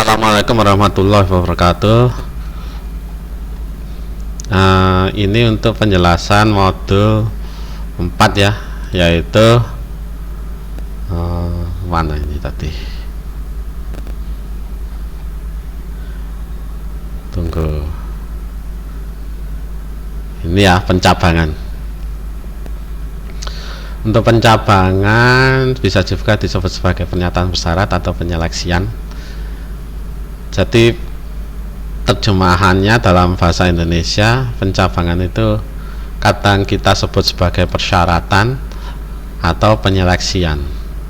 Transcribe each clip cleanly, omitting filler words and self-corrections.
Assalamualaikum warahmatullahi wabarakatuh. Ini untuk penjelasan modul 4 ya, yaitu mana ini tadi? Tunggu. Ini ya, pencabangan. Untuk pencabangan bisa juga disebut sebagai pernyataan bersyarat atau penyeleksian. Jadi terjemahannya dalam bahasa Indonesia, pencabangan itu kadang kita sebut sebagai persyaratan atau penyeleksian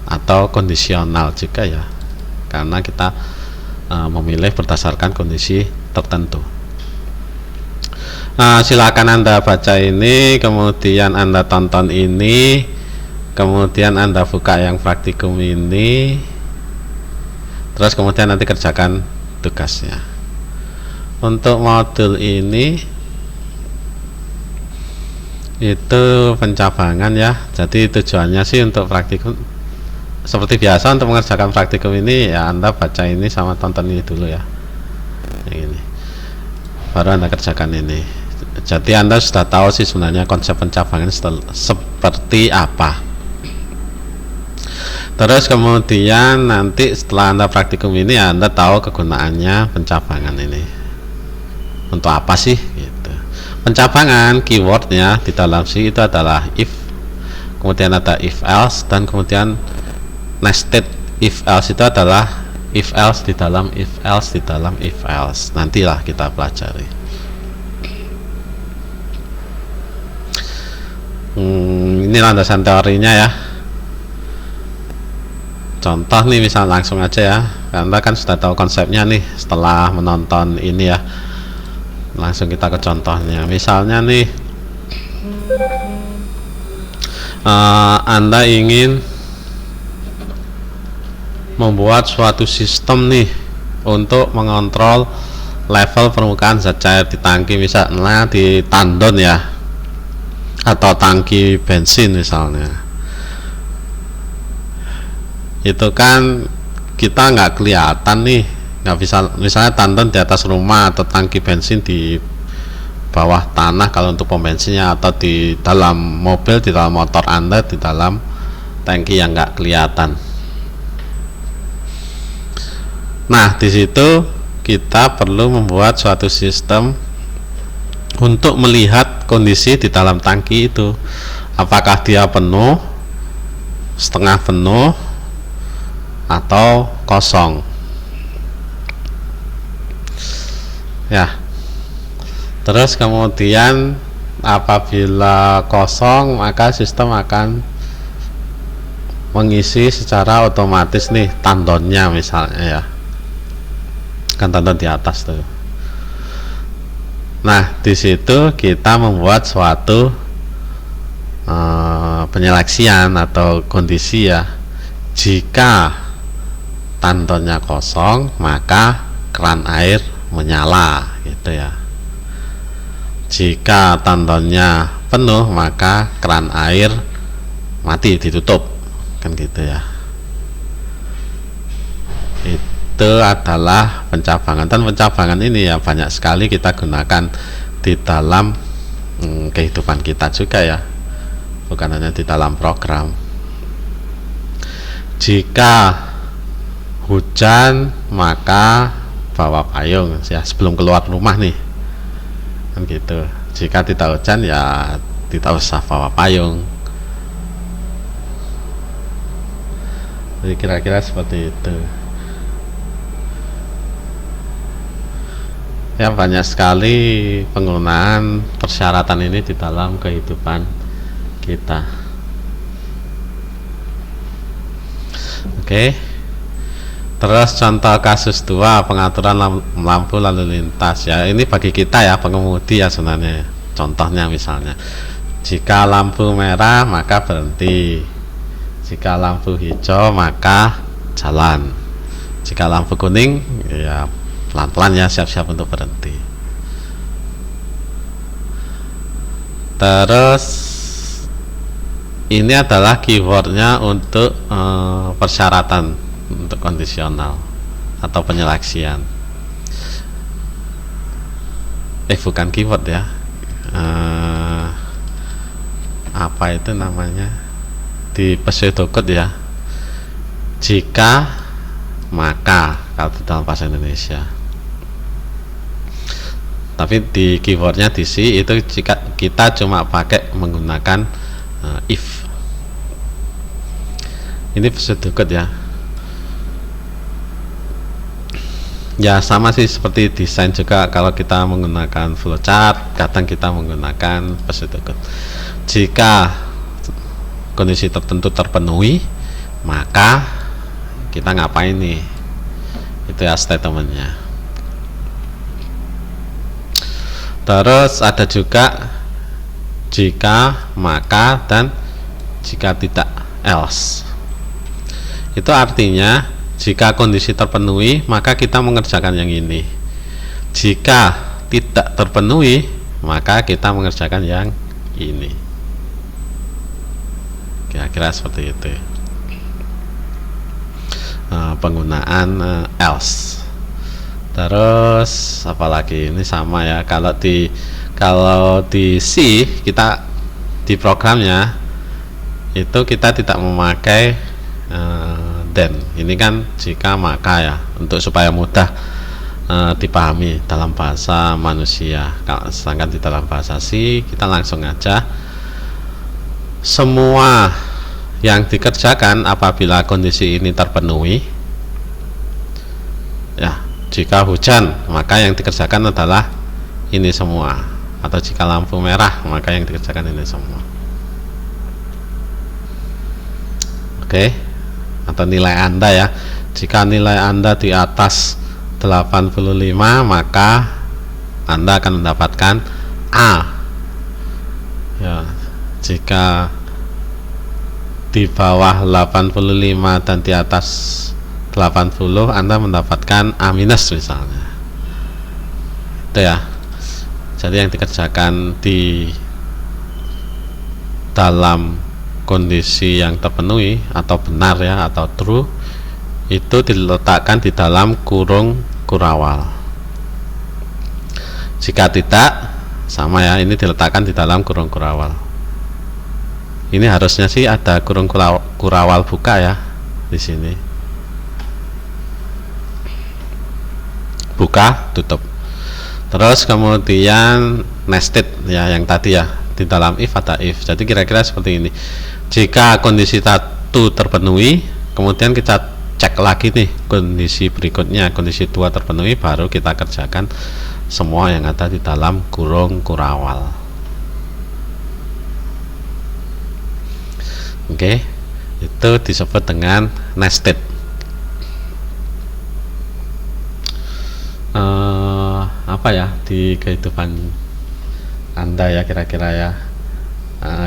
atau kondisional juga ya, karena kita memilih berdasarkan kondisi tertentu. Silakan Anda baca ini, kemudian Anda tonton ini, kemudian Anda buka yang praktikum ini, terus kemudian nanti kerjakan tugasnya. Untuk modul ini itu pencabangan ya, jadi tujuannya sih untuk praktikum. Seperti biasa untuk mengerjakan praktikum ini ya, Anda baca ini sama tonton ini dulu ya, yang ini baru Anda kerjakan ini. Jadi Anda sudah tahu sih sebenarnya konsep pencabangan seperti apa. Terus kemudian nanti setelah Anda praktikum ini ya, Anda tahu kegunaannya pencabangan ini untuk apa sih gitu. Pencabangan keywordnya di dalam C itu adalah if, kemudian ada if else, dan kemudian nested if else itu adalah if else di dalam if else di dalam if else. Nantilah kita pelajari. Ini landasan teorinya ya. Contoh nih, misal langsung aja ya, Anda kan sudah tahu konsepnya nih setelah menonton ini ya. Langsung kita ke contohnya. Misalnya nih, Anda ingin membuat suatu sistem nih untuk mengontrol level permukaan zat cair di tangki, misalnya di tandon ya, atau tangki bensin misalnya. Itu kan kita nggak kelihatan nih, nggak bisa, misalnya tandon di atas rumah atau tangki bensin di bawah tanah kalau untuk pom bensinnya, atau di dalam mobil, di dalam motor Anda, di dalam tangki yang nggak kelihatan. Nah, di situ kita perlu membuat suatu sistem untuk melihat kondisi di dalam tangki itu, apakah dia penuh, setengah penuh, atau kosong ya. Terus kemudian apabila kosong, maka sistem akan mengisi secara otomatis nih tandonnya misalnya ya, kan tandon di atas tuh. Nah, di situ kita membuat suatu penyeleksian atau kondisi ya. Jika tandonnya kosong, maka keran air menyala gitu ya. Jika tandonnya penuh, maka keran air mati, ditutup, kan gitu ya. Itu adalah pencabangan, dan pencabangan ini ya banyak sekali kita gunakan di dalam kehidupan kita juga ya, bukan hanya di dalam program. Jika hujan, maka bawa payung ya sebelum keluar rumah nih, kan gitu. Jika tidak hujan ya tidak usah bawa payung. Jadi kira-kira seperti itu ya. Banyak sekali penggunaan persyaratan ini di dalam kehidupan kita. Oke. Terus contoh kasus 2, pengaturan lampu lalu lintas ya. Ini bagi kita ya, pengemudi ya sebenarnya. Contohnya misalnya, jika lampu merah maka berhenti, jika lampu hijau maka jalan, jika lampu kuning ya pelan-pelan ya, siap-siap untuk berhenti. Terus ini adalah keywordnya untuk persyaratan, untuk kondisional. atau penyeleksian. Bukan keyword ya, apa itu namanya di pseudocode ya, jika maka kalau dalam bahasa Indonesia. Tapi di keywordnya di C itu jika kita cuma pakai menggunakan if. Ini pseudocode ya. Ya sama sih seperti desain juga, kalau kita menggunakan flowchart kadang kita menggunakan pseudocode. Jika kondisi tertentu terpenuhi, maka kita ngapain nih, itu ya statementnya. Terus ada juga jika, maka, dan jika tidak, else. Itu artinya jika kondisi terpenuhi maka kita mengerjakan yang ini, jika tidak terpenuhi maka kita mengerjakan yang ini. Kira-kira seperti itu. Penggunaan else. Terus apalagi ini sama ya, kalau di C kita di programnya itu kita tidak memakai then. Ini kan jika maka ya, untuk supaya mudah dipahami dalam bahasa manusia. Sedangkan di dalam bahasa C kita langsung aja semua yang dikerjakan apabila kondisi ini terpenuhi ya. Jika hujan maka yang dikerjakan adalah ini semua, atau jika lampu merah maka yang dikerjakan ini semua. Oke. Atau nilai Anda ya, jika nilai Anda di atas 85 maka Anda akan mendapatkan A ya. Jika di bawah 85 dan di atas 80 Anda mendapatkan A minus misalnya. Itu ya. Jadi yang dikerjakan di dalam kondisi yang terpenuhi atau benar ya, atau true, itu diletakkan di dalam kurung kurawal. Jika tidak, sama ya, ini diletakkan di dalam kurung kurawal. Ini harusnya sih ada kurung kurawal buka ya di sini. Buka, tutup. Terus kemudian nested ya, yang tadi ya, di dalam if ada if. Jadi kira-kira seperti ini. Jika kondisi 1 terpenuhi, kemudian kita cek lagi nih kondisi berikutnya, kondisi 2 terpenuhi, baru kita kerjakan semua yang ada di dalam kurung kurawal. Oke, itu disebut dengan nested. Apa ya di kehidupan Anda ya kira-kira ya,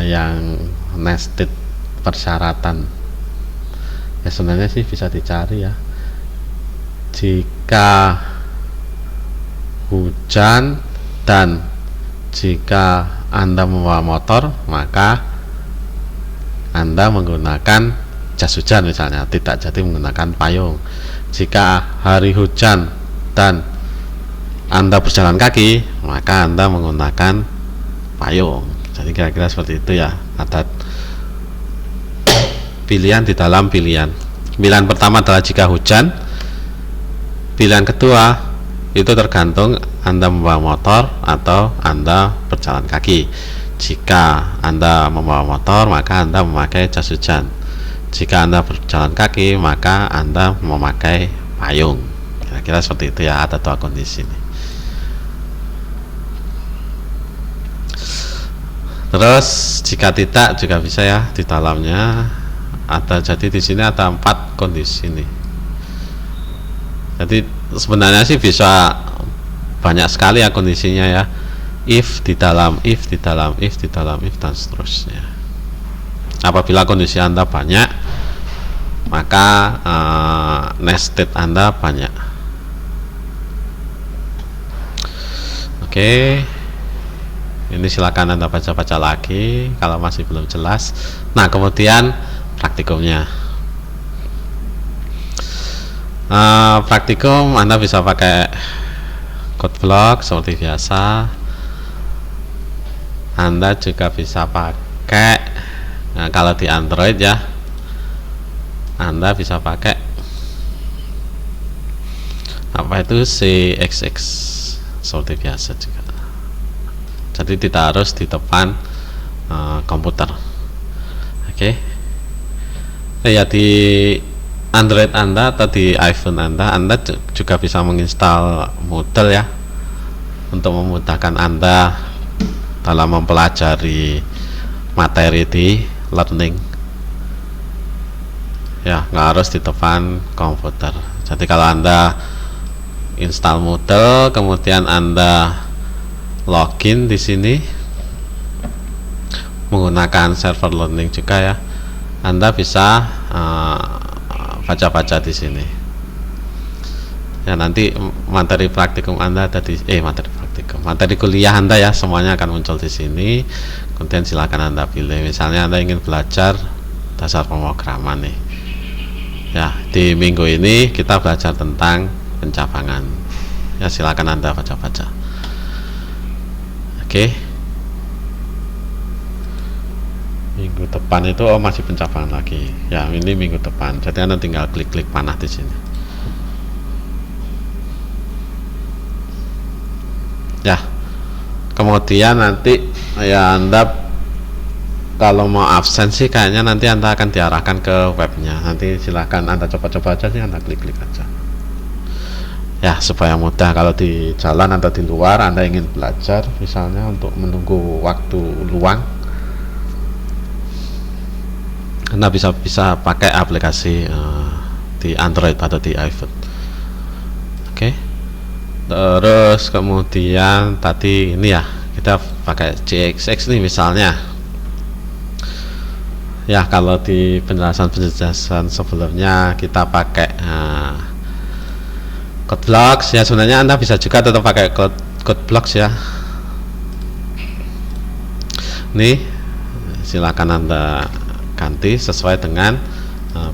yang nested persyaratan ya, sebenarnya sih bisa dicari ya. Jika hujan dan jika Anda membawa motor, maka Anda menggunakan jas hujan misalnya, tidak jadi menggunakan payung. Jika hari hujan dan Anda berjalan kaki, maka Anda menggunakan payung. Jadi kira-kira seperti itu ya, ada pilihan di dalam pilihan. Pilihan pertama adalah jika hujan. Pilihan kedua itu tergantung Anda membawa motor atau Anda berjalan kaki. Jika Anda membawa motor maka Anda memakai jas hujan. Jika Anda berjalan kaki maka Anda memakai payung. Kira-kira seperti itu ya, ada 2 kondisi ini. Terus jika tidak juga bisa ya, di dalamnya ada. Jadi di sini ada 4 kondisi nih. Jadi sebenarnya sih bisa banyak sekali ya kondisinya ya. If di dalam if, di dalam if, di dalam if, dan seterusnya. Apabila kondisi Anda banyak, maka nested Anda banyak. Oke. Ini silakan Anda baca-baca lagi kalau masih belum jelas. Nah, kemudian praktikumnya. Praktikum Anda bisa pakai code block seperti biasa. Anda juga bisa pakai, kalau di Android ya, Anda bisa pakai apa itu CXX seperti biasa juga. Jadi tidak harus di depan komputer. Oke. Ya, di Android Anda atau di iPhone Anda juga bisa menginstal Moodle ya, untuk memudahkan Anda dalam mempelajari materi di learning. Ya, nggak harus di depan komputer. Jadi kalau Anda install Moodle, kemudian Anda login di sini menggunakan server learning juga ya, Anda bisa baca-baca di sini. Ya, nanti materi praktikum Anda ada di materi kuliah Anda ya, semuanya akan muncul di sini. Kemudian silakan Anda pilih. Misalnya Anda ingin belajar dasar pemrograman nih. Ya, di minggu ini kita belajar tentang pencabangan. Ya, silakan Anda baca-baca. Oke. Minggu depan itu masih pencabangan lagi. Ya, ini minggu depan. Jadi Anda tinggal klik-klik panah di sini. Ya. Kemudian nanti ya Anda kalau mau absen sih kayaknya nanti Anda akan diarahkan ke webnya. Nanti silahkan Anda coba-coba aja sih, Anda klik-klik aja. Ya, supaya mudah kalau di jalan atau di luar Anda ingin belajar, misalnya untuk menunggu waktu luang, Anda bisa pakai aplikasi di Android atau di iPhone. Oke. Terus kemudian tadi ini ya, kita pakai CXX nih misalnya. Ya, kalau di penjelasan sebelumnya kita pakai code blocks ya, sebenarnya Anda bisa juga tetap pakai code blocks ya. Nih, silakan Anda ganti sesuai dengan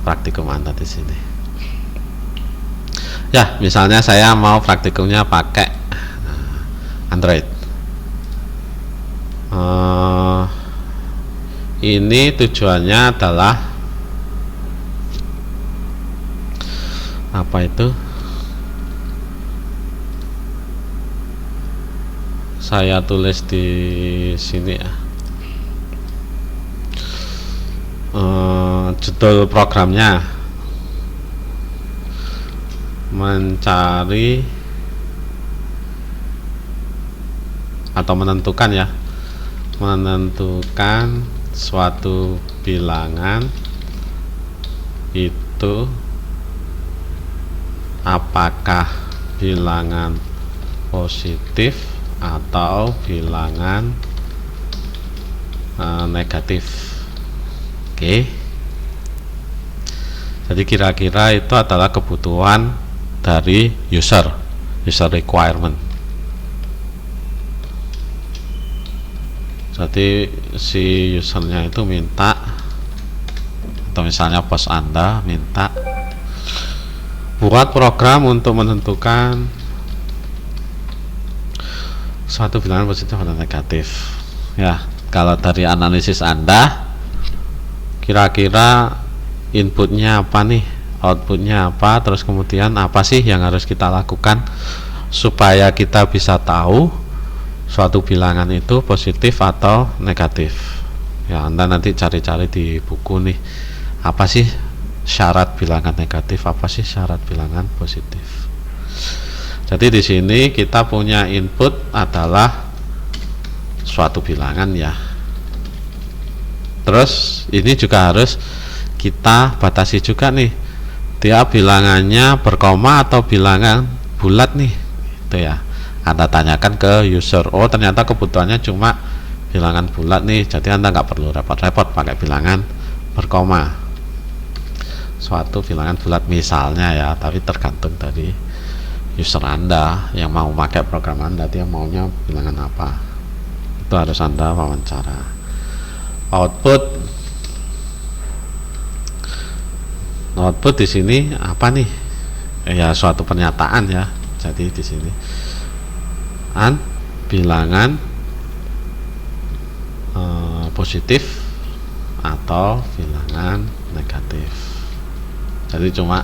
praktikum Anda di sini. Ya, misalnya saya mau praktikumnya pakai Android. Ini tujuannya adalah apa itu? Saya tulis di sini ya. Judul programnya mencari atau menentukan suatu bilangan itu apakah bilangan positif atau bilangan negatif. Oke. Jadi kira-kira itu adalah kebutuhan dari user requirement. Jadi si usernya itu minta, atau misalnya bos Anda minta buat program untuk menentukan suatu bilangan positif atau negatif. Ya, kalau dari analisis Anda, kira-kira inputnya apa nih, outputnya apa, terus kemudian apa sih yang harus kita lakukan supaya kita bisa tahu suatu bilangan itu positif atau negatif. Ya, Anda nanti cari-cari di buku nih, apa sih syarat bilangan negatif, apa sih syarat bilangan positif. Jadi di sini kita punya input adalah suatu bilangan ya. Terus ini juga harus kita batasi juga nih, dia bilangannya berkoma atau bilangan bulat nih, itu ya. Anda tanyakan ke user, oh ternyata kebutuhannya cuma bilangan bulat nih, jadi Anda nggak perlu repot-repot pakai bilangan berkoma, suatu bilangan bulat misalnya ya. Tapi tergantung dari user Anda yang mau pakai program Anda, dia maunya bilangan apa, itu harus Anda wawancara. Output di sini apa nih? ya suatu pernyataan ya. Jadi di sini bilangan positif atau bilangan negatif. Jadi cuma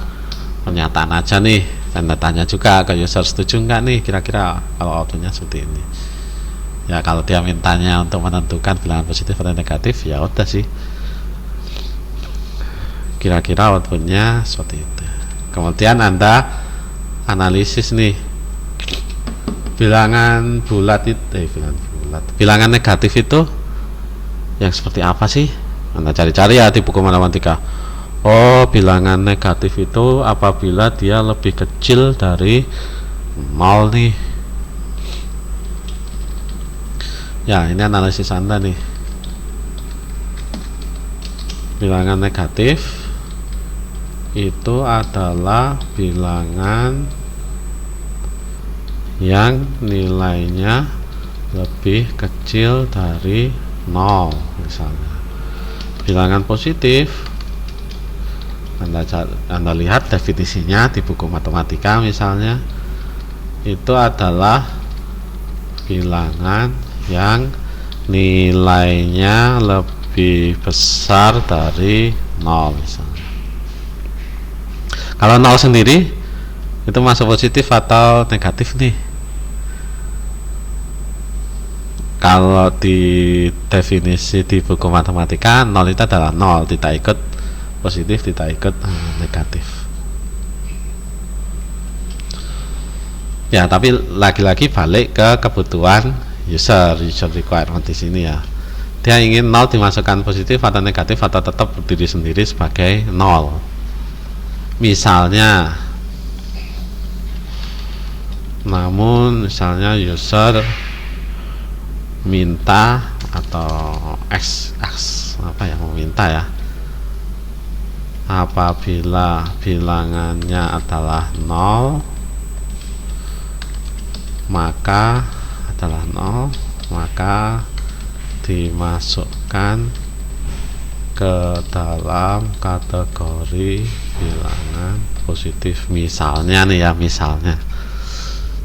pernyataan aja nih, tanda tanya juga ke user, setuju nggak nih kira-kira kalau outputnya seperti ini. Ya kalau dia mintanya untuk menentukan bilangan positif atau negatif, ya udah sih, kira-kira outputnya seperti itu. Kemudian Anda analisis nih, bilangan bulat itu bilangan negatif itu yang seperti apa sih? Anda cari-cari ya di buku matematika. Oh, bilangan negatif itu apabila dia lebih kecil dari 0 nih. Ya, ini analisis Anda nih. Bilangan negatif itu adalah bilangan yang nilainya lebih kecil dari 0 misalnya. Bilangan positif, Anda lihat definisinya di buku matematika misalnya, itu adalah bilangan yang nilainya lebih besar dari 0 misalnya. Kalau 0 sendiri itu masuk positif atau negatif nih? Kalau di definisi di buku matematika, 0 itu adalah 0, tidak ikut positif, tidak ikut negatif. Ya, tapi lagi-lagi balik ke kebutuhan user requirement di sini ya. Dia ingin 0 dimasukkan positif atau negatif atau tetap berdiri sendiri sebagai 0. Misalnya, namun misalnya user minta atau apa ya, meminta ya, apabila bilangannya adalah 0 maka dimasukkan ke dalam kategori bilangan positif. Misalnya nih ya, misalnya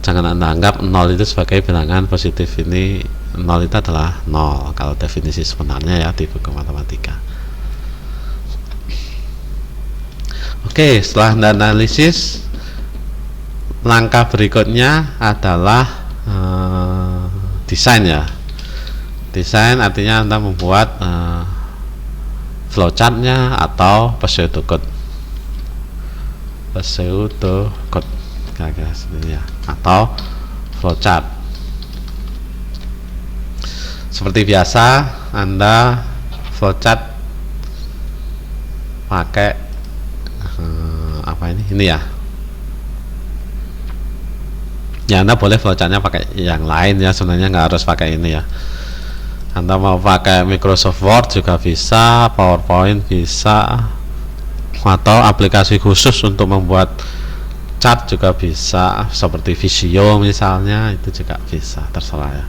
jangan Anda anggap 0 itu sebagai bilangan positif. Ini 0 itu adalah 0 kalau definisi sebenarnya ya di buku matematika. Oke, setelah Anda analisis, langkah berikutnya adalah desain ya. Desain artinya Anda membuat flowchartnya atau pseudocode kira-kira seperti ya, atau flowchart. Seperti biasa, Anda flowchart pakai apa ini ya. Ya, Anda boleh flowchartnya pakai yang lain ya, sebenarnya nggak harus pakai ini ya. Anda mau pakai Microsoft Word juga bisa, PowerPoint bisa, atau aplikasi khusus untuk membuat chart juga bisa, seperti Visio misalnya, itu juga bisa, terserah ya.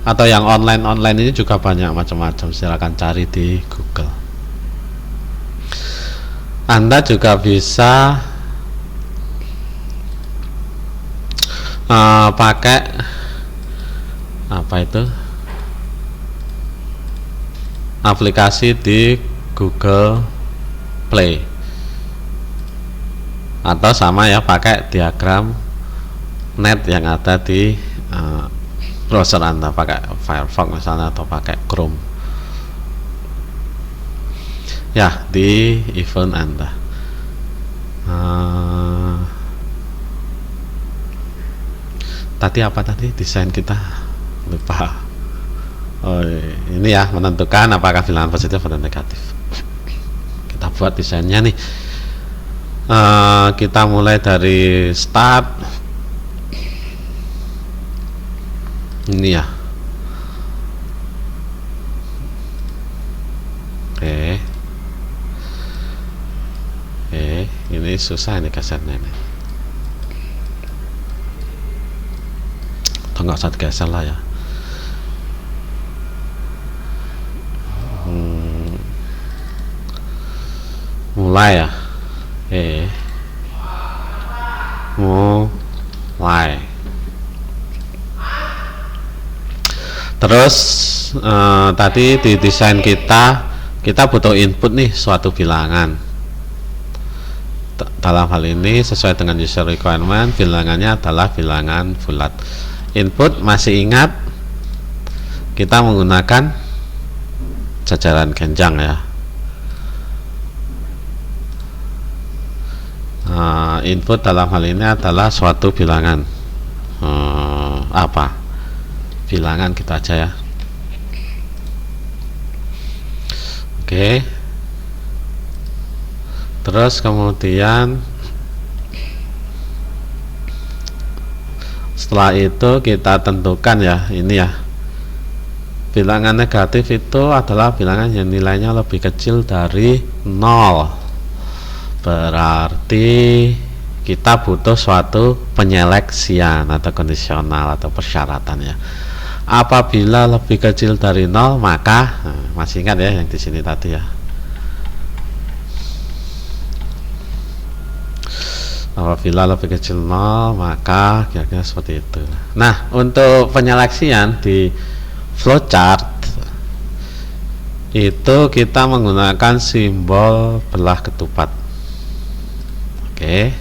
Atau yang online ini juga banyak macam-macam, silakan cari di Google. Anda juga bisa pakai apa itu, aplikasi di Google Play, atau sama ya, pakai diagram net yang ada di browser Anda, pakai Firefox misalnya atau pakai Chrome ya, di event Anda. Tadi apa tadi desain kita, lupa. Oh, ini ya, menentukan apakah bilangan positif atau negatif. Kita buat desainnya nih. Kita mulai dari start. Ini ya. Oke, ini susah ini kasetnya nih. Atau nggak usah digeser lah ya. Mulai ya. Y. Terus tadi di desain kita butuh input nih suatu bilangan. Dalam hal ini sesuai dengan user requirement, bilangannya adalah bilangan bulat. Input masih ingat kita menggunakan jajaran genjang ya. Input dalam hal ini adalah suatu bilangan apa? Bilangan gitu aja ya. Oke. Terus kemudian setelah itu kita tentukan ya, ini ya. Bilangan negatif itu adalah bilangan yang nilainya lebih kecil dari 0. Berarti kita butuh suatu penyeleksian atau kondisional atau persyaratan ya. Apabila lebih kecil dari 0 maka masih ingat ya yang di sini tadi ya. Apabila lebih kecil 0 maka kira-kira seperti itu. Nah, untuk penyeleksian di flowchart itu kita menggunakan simbol belah ketupat. Oke.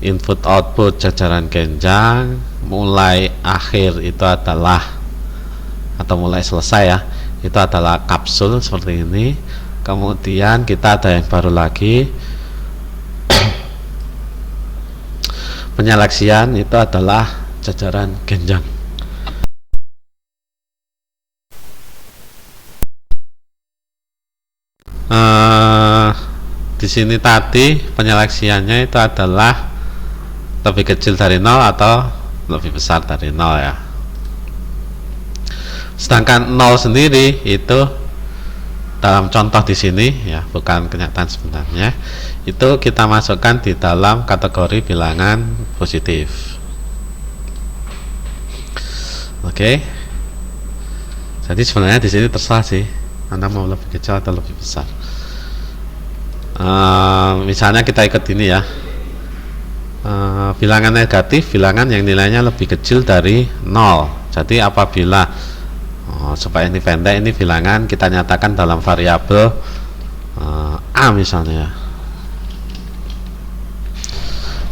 Input output jajaran genjang, mulai akhir itu adalah atau mulai selesai ya, itu adalah kapsul seperti ini. Kemudian kita ada yang baru lagi, penyeleksian itu adalah jajaran genjang. Di sini tadi penyeleksiannya itu adalah lebih kecil dari 0 atau lebih besar dari 0 ya. Sedangkan 0 sendiri itu dalam contoh di sini ya, bukan kenyataan sebenarnya, itu kita masukkan di dalam kategori bilangan positif. Oke. Jadi sebenarnya di sini terserah sih, Anda mau lebih kecil atau lebih besar. Misalnya kita ikut ini ya. Bilangan negatif, bilangan yang nilainya lebih kecil dari 0. Jadi apabila supaya ini pendek, ini bilangan kita nyatakan dalam variabel A misalnya ya.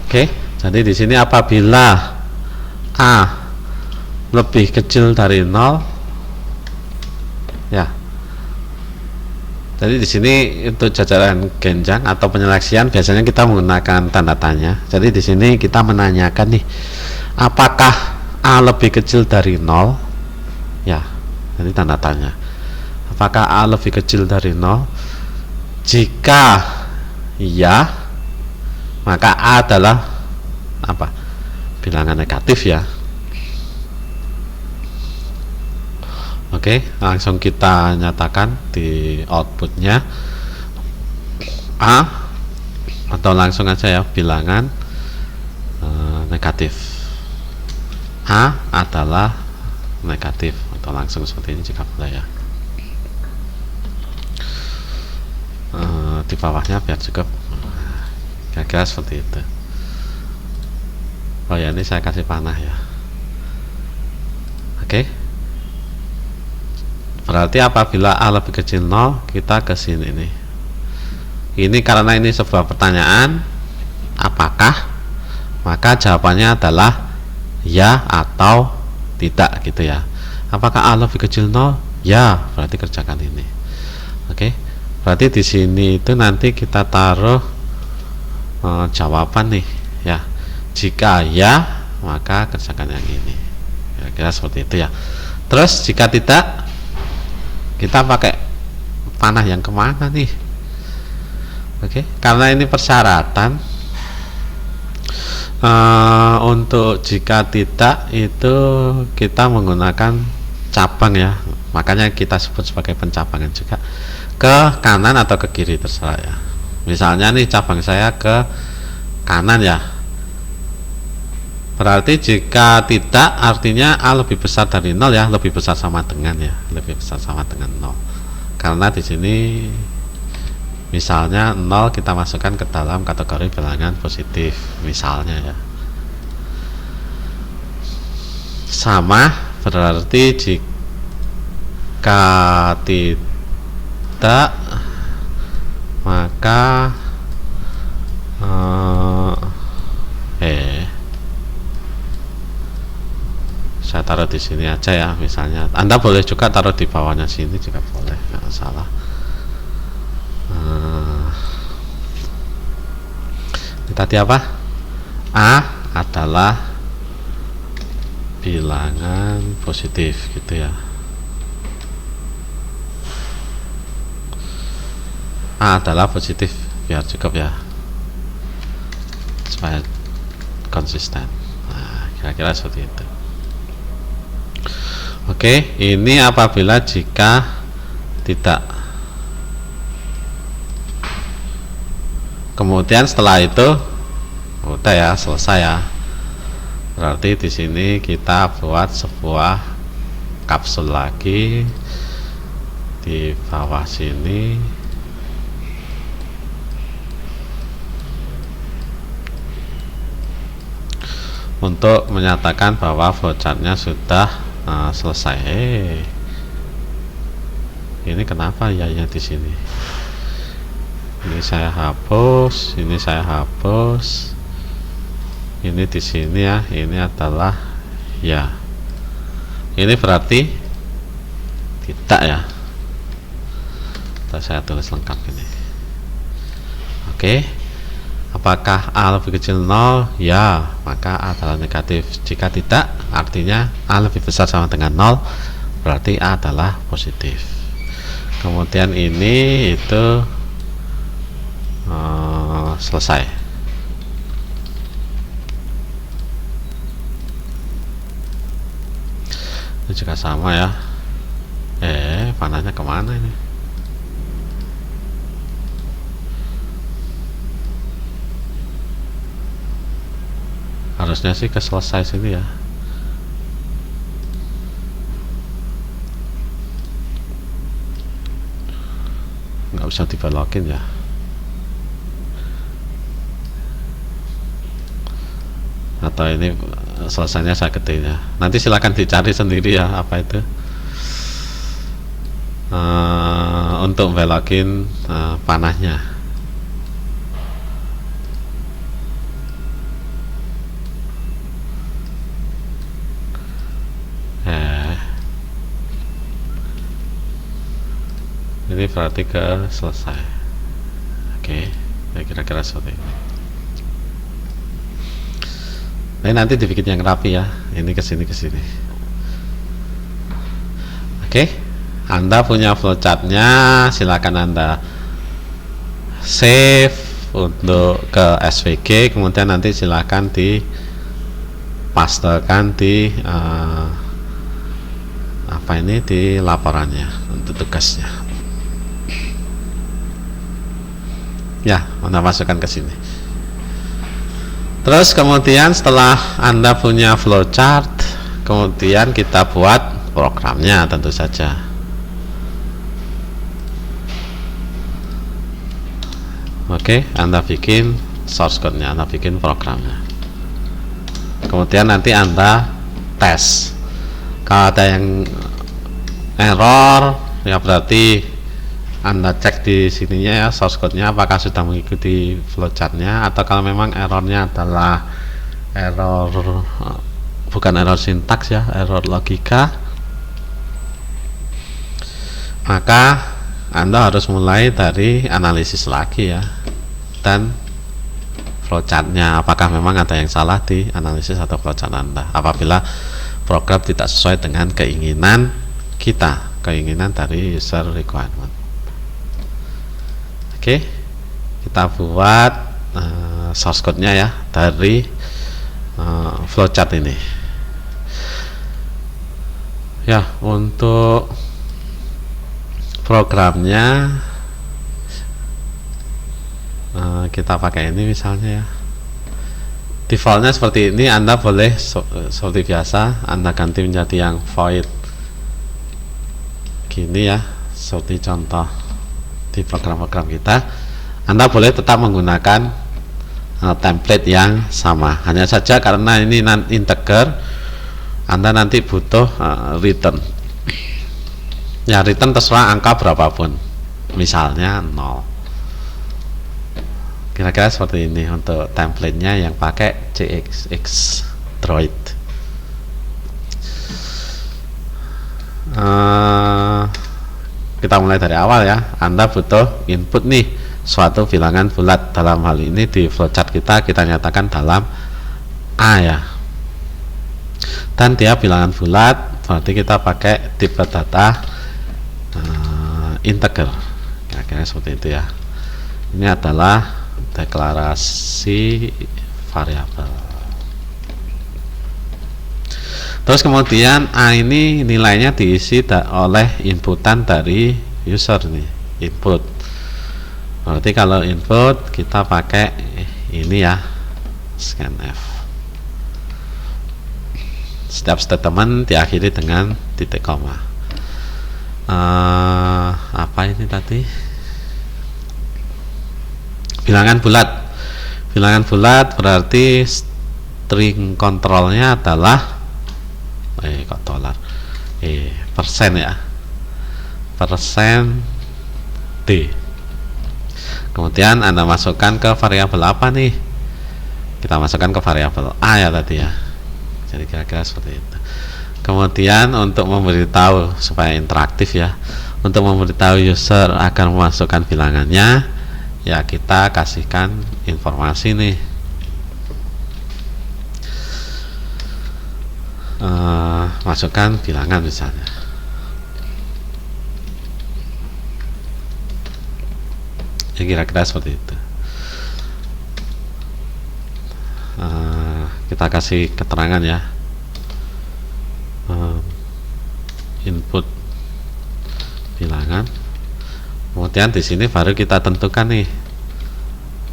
Oke, jadi di sini apabila A lebih kecil dari 0 ya. Jadi di sini untuk jajaran genjang atau penyeleksian biasanya kita menggunakan tanda tanya. Jadi di sini kita menanyakan nih, apakah A lebih kecil dari 0? Ya, jadi tanda tanya. Apakah A lebih kecil dari 0? Jika iya, maka A adalah apa? Bilangan negatif ya. Oke, langsung kita nyatakan di outputnya A, atau langsung aja ya, bilangan negatif. A adalah negatif, atau langsung seperti ini jika boleh ya. Di bawahnya biar cukup, kira-kira seperti itu. Oh ya, ini saya kasih panah ya. Oke. Berarti apabila A lebih kecil 0, kita ke sini nih. Ini karena ini sebuah pertanyaan, apakah, maka jawabannya adalah ya atau tidak gitu ya. Apakah A lebih kecil 0? Ya, berarti kerjakan ini. Oke. Berarti di sini itu nanti kita taruh jawaban nih ya. Jika ya, maka kerjakan yang ini. Kira-kira seperti itu ya. Terus jika tidak, kita pakai panah yang kemana nih? Oke, karena ini persyaratan. Untuk jika tidak itu kita menggunakan cabang ya, makanya kita sebut sebagai pencabangan juga, ke kanan atau ke kiri terserah ya. Misalnya nih cabang saya ke kanan ya, berarti jika tidak artinya A lebih besar dari 0 ya, lebih besar sama dengan ya, lebih besar sama dengan 0. Karena di sini misalnya 0 kita masukkan ke dalam kategori bilangan positif misalnya ya. sama berarti jika tidak maka saya taruh di sini aja ya, misalnya Anda boleh juga taruh di bawahnya sini juga boleh, nggak salah. Ini tadi apa? A adalah bilangan positif gitu ya. A adalah positif biar cukup ya, supaya konsisten. Nah, kira-kira seperti itu. Oke, ini apabila jika tidak. Kemudian setelah itu udah ya, selesai ya. Berarti di sini kita buat sebuah kapsul lagi di bawah sini. Untuk menyatakan bahwa flowchartnya sudah selesai. Ini kenapa ya di sini? Ini saya hapus, ini saya hapus. Ini di sini ya, ini adalah ya. Ini berarti tidak ya. Saya tulis lengkap ini. Oke. Apakah A lebih kecil 0? Ya, maka A adalah negatif. Jika tidak, artinya A lebih besar sama dengan 0, berarti A adalah positif. Kemudian ini itu selesai. Ini juga sama ya. Panahnya kemana ini? Harusnya sih ke selesai sini ya. Nggak usah dibelokin ya. Atau ini selesainya saya gedenya. Nanti silakan dicari sendiri ya apa itu. Untuk belokin panahnya. Ini berarti ke selesai. Oke, ya kira-kira seperti ini. Nah, nanti dibikin yang rapi ya. Ini kesini. Oke, Anda punya flowchartnya, silakan Anda save untuk ke SVG, kemudian nanti silakan dipastekan di di laporannya untuk tugasnya. Ya, Anda masukkan ke sini. Terus kemudian setelah Anda punya flowchart, kemudian kita buat programnya tentu saja. Oke, Anda bikin source code-nya, Anda bikin programnya. Kemudian nanti Anda tes. Kalau ada yang error, ya berarti Anda cek di sininya ya, source code-nya apakah sudah mengikuti flowchart-nya, atau kalau memang errornya adalah error bukan error sintaks ya, error logika, maka Anda harus mulai dari analisis lagi ya, dan flowchart-nya apakah memang ada yang salah di analisis atau flowchart Anda apabila program tidak sesuai dengan keinginan kita, keinginan dari user requirement. Oke, kita buat source code-nya ya dari flowchart ini. Ya, untuk programnya kita pakai ini misalnya ya. Defaultnya seperti ini. Anda boleh seperti biasa Anda ganti menjadi yang void gini ya, seperti contoh di program-program kita. Anda boleh tetap menggunakan template yang sama, hanya saja karena ini non integer, Anda nanti butuh return. Ya, return terserah angka berapapun, misalnya 0. Kira-kira seperti ini untuk templatenya yang pakai JXX Droid. Kita mulai dari awal ya. Anda butuh input nih suatu bilangan bulat. Dalam hal ini di flowchart kita nyatakan dalam A ya, dan dia bilangan bulat, berarti kita pakai tipe data integer. Kira-kira seperti itu ya. Ini adalah deklarasi variabel. Terus kemudian A ini nilainya diisi oleh inputan dari user nih, input. Berarti kalau input kita pakai ini ya, scanf. Setiap statement diakhiri dengan titik koma. Apa ini tadi? Bilangan bulat. Bilangan bulat berarti string kontrolnya adalah persen ya, persen D. Kemudian Anda masukkan ke variabel apa nih? Kita masukkan ke variabel A ya tadi ya. Jadi kira-kira seperti itu. Kemudian untuk memberitahu supaya interaktif ya, untuk memberitahu user agar memasukkan bilangannya, ya kita kasihkan informasi nih. Masukkan bilangan misalnya. Ya kira-kira seperti itu. Kita kasih keterangan ya, input bilangan. Kemudian di sini baru kita tentukan nih,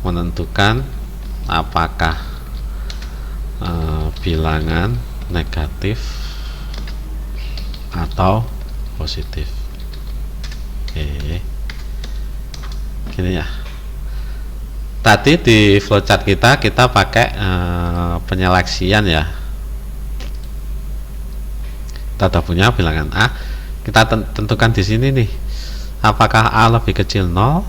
menentukan apakah bilangan negatif atau positif. Gini ya. Tadi di flowchart kita pakai penyeleksian ya. Kita sudah punya bilangan A. Kita tentukan di sini nih, apakah A lebih kecil 0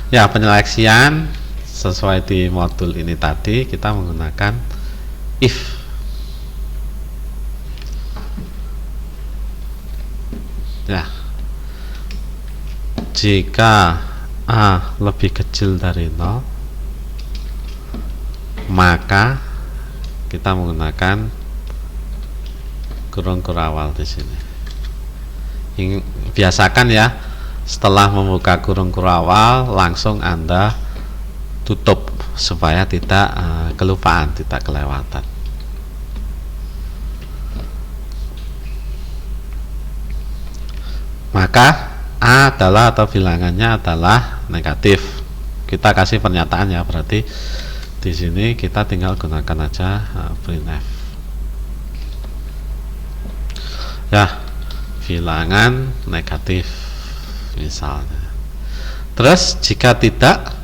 ya. Penyeleksian sesuai di modul ini tadi kita menggunakan if. Ya, jika A lebih kecil dari 0, maka kita menggunakan kurung kurawal di sini. Biasakan ya, setelah membuka kurung kurawal langsung Anda tutup supaya tidak kelupaan, tidak kelewatan. Maka A adalah atau bilangannya adalah negatif. Kita kasih pernyataan ya, berarti di sini kita tinggal gunakan aja printf. Ya, bilangan negatif misalnya. Terus jika tidak,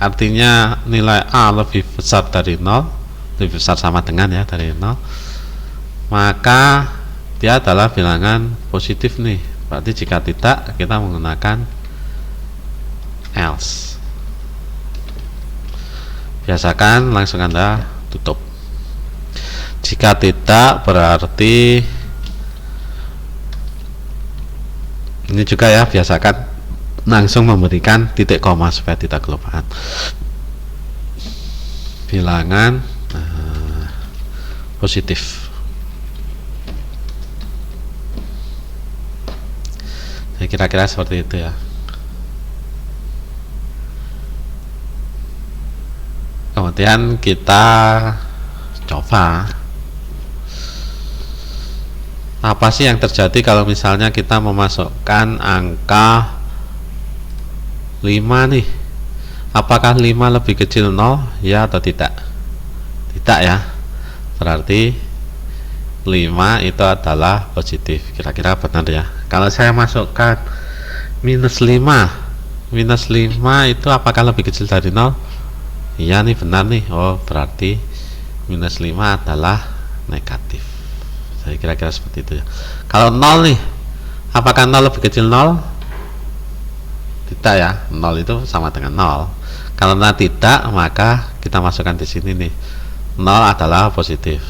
artinya nilai A lebih besar dari 0, lebih besar sama dengan ya dari 0, maka dia adalah bilangan positif nih. Berarti jika tidak, kita menggunakan else. Biasakan langsung Anda tutup. Jika tidak, berarti ini juga ya, biasakan langsung memberikan titik koma supaya tidak kelupaan. Bilangan positif. Ya, kira-kira seperti itu ya. Kemudian kita coba apa sih yang terjadi kalau misalnya kita memasukkan angka 5 nih. Apakah 5 lebih kecil 0 ya atau tidak? Tidak ya. Berarti 5 itu adalah positif. Kira-kira benar ya. Kalau saya masukkan -5 itu apakah lebih kecil dari 0? iya nih benar nih, oh berarti minus 5 adalah negatif. Saya kira-kira seperti itu ya. Kalau 0 nih, apakah 0 lebih kecil 0? Tidak ya, 0 itu sama dengan 0. Karena tidak, maka kita masukkan di sini nih, 0 adalah positif.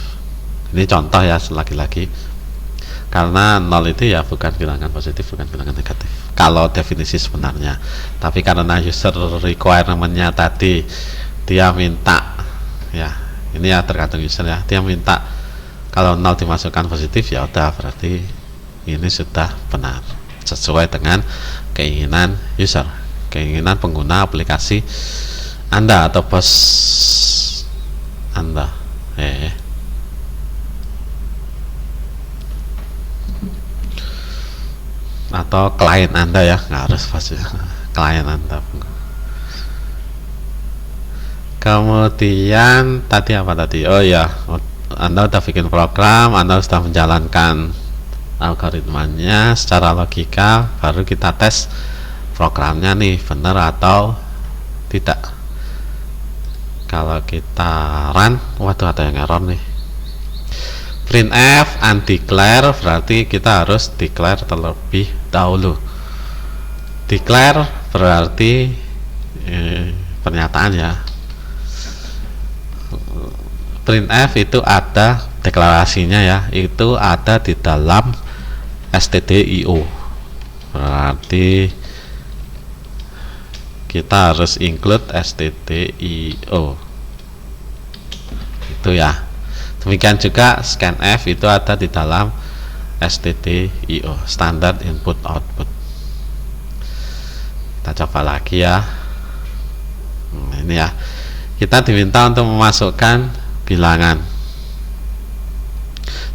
Ini contoh ya, lagi-lagi, karena 0 itu ya bukan bilangan positif, bukan bilangan negatif kalau definisi sebenarnya. Tapi karena user requirement-nya tadi dia minta, ya ini ya tergantung user ya, dia minta kalau 0 dimasukkan positif, ya udah berarti ini sudah benar sesuai dengan keinginan user, keinginan pengguna aplikasi Anda atau bos Anda. Atau klien Anda ya, nggak harus pasti klien Anda. Kemudian tadi apa tadi? Oh ya, Anda udah bikin program, Anda sudah menjalankan algoritmanya secara logika, baru kita tes programnya nih benar atau tidak. Kalau kita run, waduh ada yang error nih. Printf undeclare, berarti kita harus declare terlebih dahulu. Declare berarti pernyataan ya. Printf itu ada deklarasinya ya, itu ada di dalam stdio. Berarti kita harus include stdio. Itu ya. Demikian juga scanf itu ada di dalam stdio, standard input output. Kita coba lagi ya. Ini ya, kita diminta untuk memasukkan bilangan.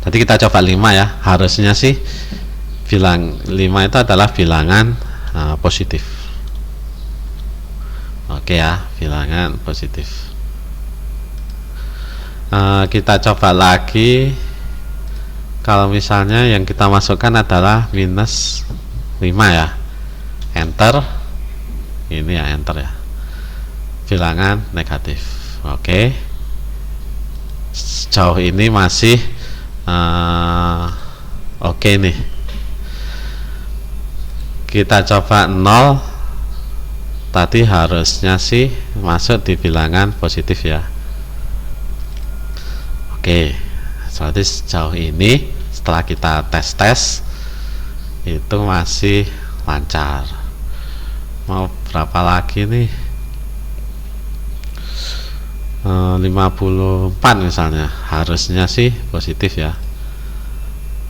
Tadi kita coba 5 ya, harusnya sih bilang 5 itu adalah bilangan positif. Oke ya, bilangan positif. Kita coba lagi. Kalau misalnya yang kita masukkan adalah minus 5 ya, enter. Ini ya, enter ya, bilangan negatif. Oke, sejauh ini masih oke nih. Kita coba 0, tadi harusnya sih masuk di bilangan positif ya. Oke, berarti sejauh ini setelah kita tes itu masih lancar. Mau berapa lagi nih? 54 misalnya, harusnya sih positif ya.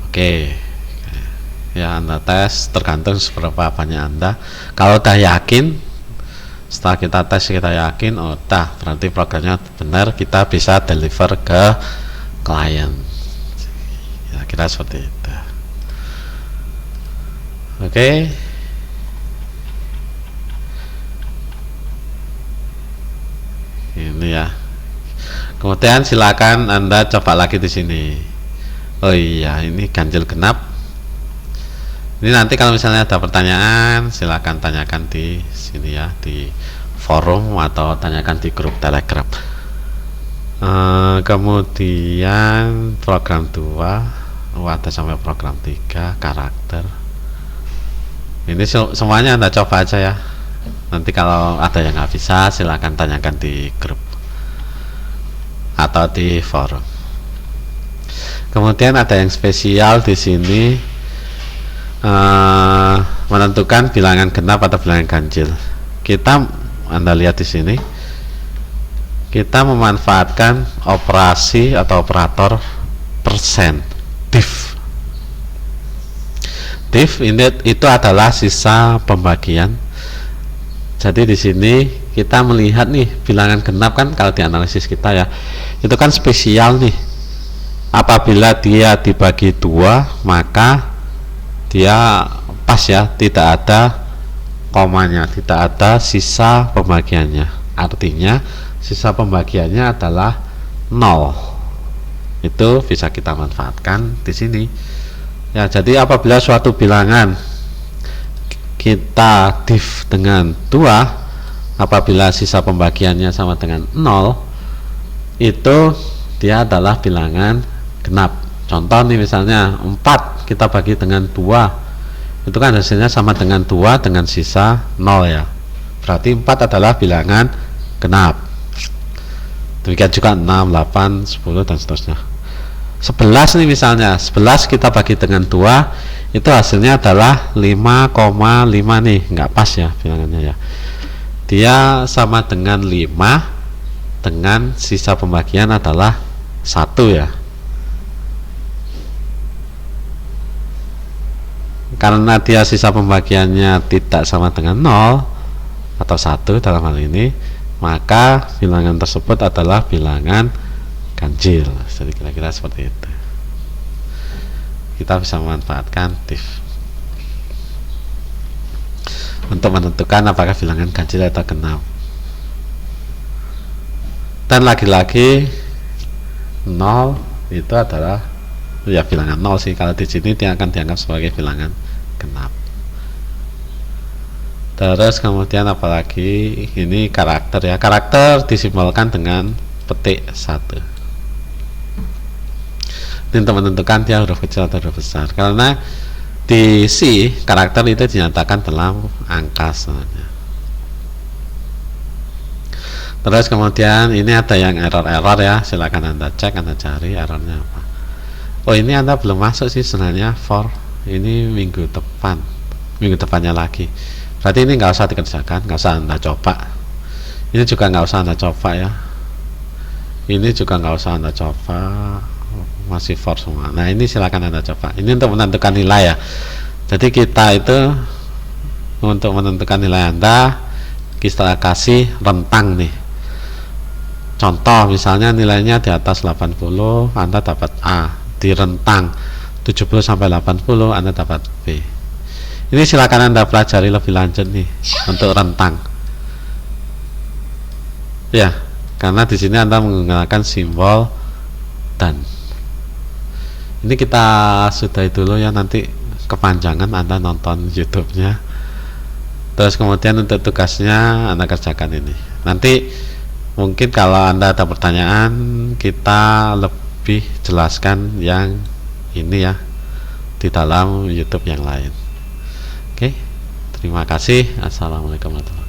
Oke ya, Anda tes, tergantung seberapa banyak Anda. Kalau udah yakin, setelah kita tes kita yakin, oh dah berarti programnya benar, kita bisa deliver ke klien. Ya, kira seperti itu. Oke. Ini ya. Kemudian silakan Anda coba lagi di sini. Oh iya, ini ganjil genap. Ini nanti kalau misalnya ada pertanyaan, silakan tanyakan di sini ya, di forum atau tanyakan di grup Telegram. Kemudian program 2, ada sampai program 3 karakter. Ini semuanya Anda coba aja ya. Nanti kalau ada yang nggak bisa, silakan tanyakan di grup atau di forum. Kemudian ada yang spesial di sini, menentukan bilangan genap atau bilangan ganjil. Anda lihat di sini, kita memanfaatkan operasi atau operator persen div. Div ini itu adalah sisa pembagian. Jadi di sini kita melihat nih bilangan genap kan, kalau dianalisis kita ya, itu kan spesial nih. Apabila dia dibagi 2, maka dia pas ya, tidak ada komanya, tidak ada sisa pembagiannya. Artinya sisa pembagiannya adalah 0. Itu bisa kita manfaatkan di sini. Ya, jadi apabila suatu bilangan kita div dengan 2, apabila sisa pembagiannya sama dengan 0, itu dia adalah bilangan genap. Contoh nih, misalnya 4 kita bagi dengan 2, itu kan hasilnya sama dengan 2 dengan sisa 0 ya, berarti 4 adalah bilangan genap. Demikian juga 6, 8, 10 dan seterusnya. 11 nih misalnya, 11 kita bagi dengan 2, itu hasilnya adalah 5,5 nih, nggak pas ya bilangannya ya. Dia sama dengan 5 dengan sisa pembagian adalah 1 ya. Karena dia sisa pembagiannya tidak sama dengan 0 atau 1 dalam hal ini, maka bilangan tersebut adalah bilangan ganjil. Jadi kira-kira seperti itu. Kita bisa memanfaatkan TIF untuk menentukan apakah bilangan ganjil atau genap. Dan lagi-lagi 0 itu adalah ya bilangan 0 sih. Kalau di sini dia akan dianggap sebagai bilangan genap. Terus kemudian apalagi, ini karakter ya. Karakter disimbolkan dengan petik 1. Ini untuk menentukan dia huruf kecil atau huruf besar. Karena di C karakter itu dinyatakan dalam angka sebenarnya. Terus kemudian ini ada yang error ya. Silakan Anda cek, Anda cari errornya apa. Oh, ini Anda belum masuk sih sebenarnya. For ini minggu depan, minggu depannya lagi. Berarti ini nggak usah dikerjakan, nggak usah Anda coba. Ini juga nggak usah Anda coba ya. Ini juga nggak usah Anda coba, masih for semua. Nah, ini silakan Anda coba. Ini untuk menentukan nilai ya. Jadi kita itu untuk menentukan nilai Anda, kita kasih rentang nih. Contoh misalnya nilainya di atas 80, Anda dapat A. Di rentang 70 sampai 80, Anda dapat B. Ini silakan Anda pelajari lebih lanjut nih untuk rentang. Ya, karena di sini Anda menggunakan simbol dan. Ini kita sudahi dulu ya, nanti kepanjangan Anda nonton YouTube-nya. Terus kemudian untuk tugasnya Anda kerjakan ini. Nanti mungkin kalau Anda ada pertanyaan, kita lebih jelaskan yang ini ya di dalam YouTube yang lain. Oke, terima kasih. Assalamualaikum warahmatullahi wabarakatuh.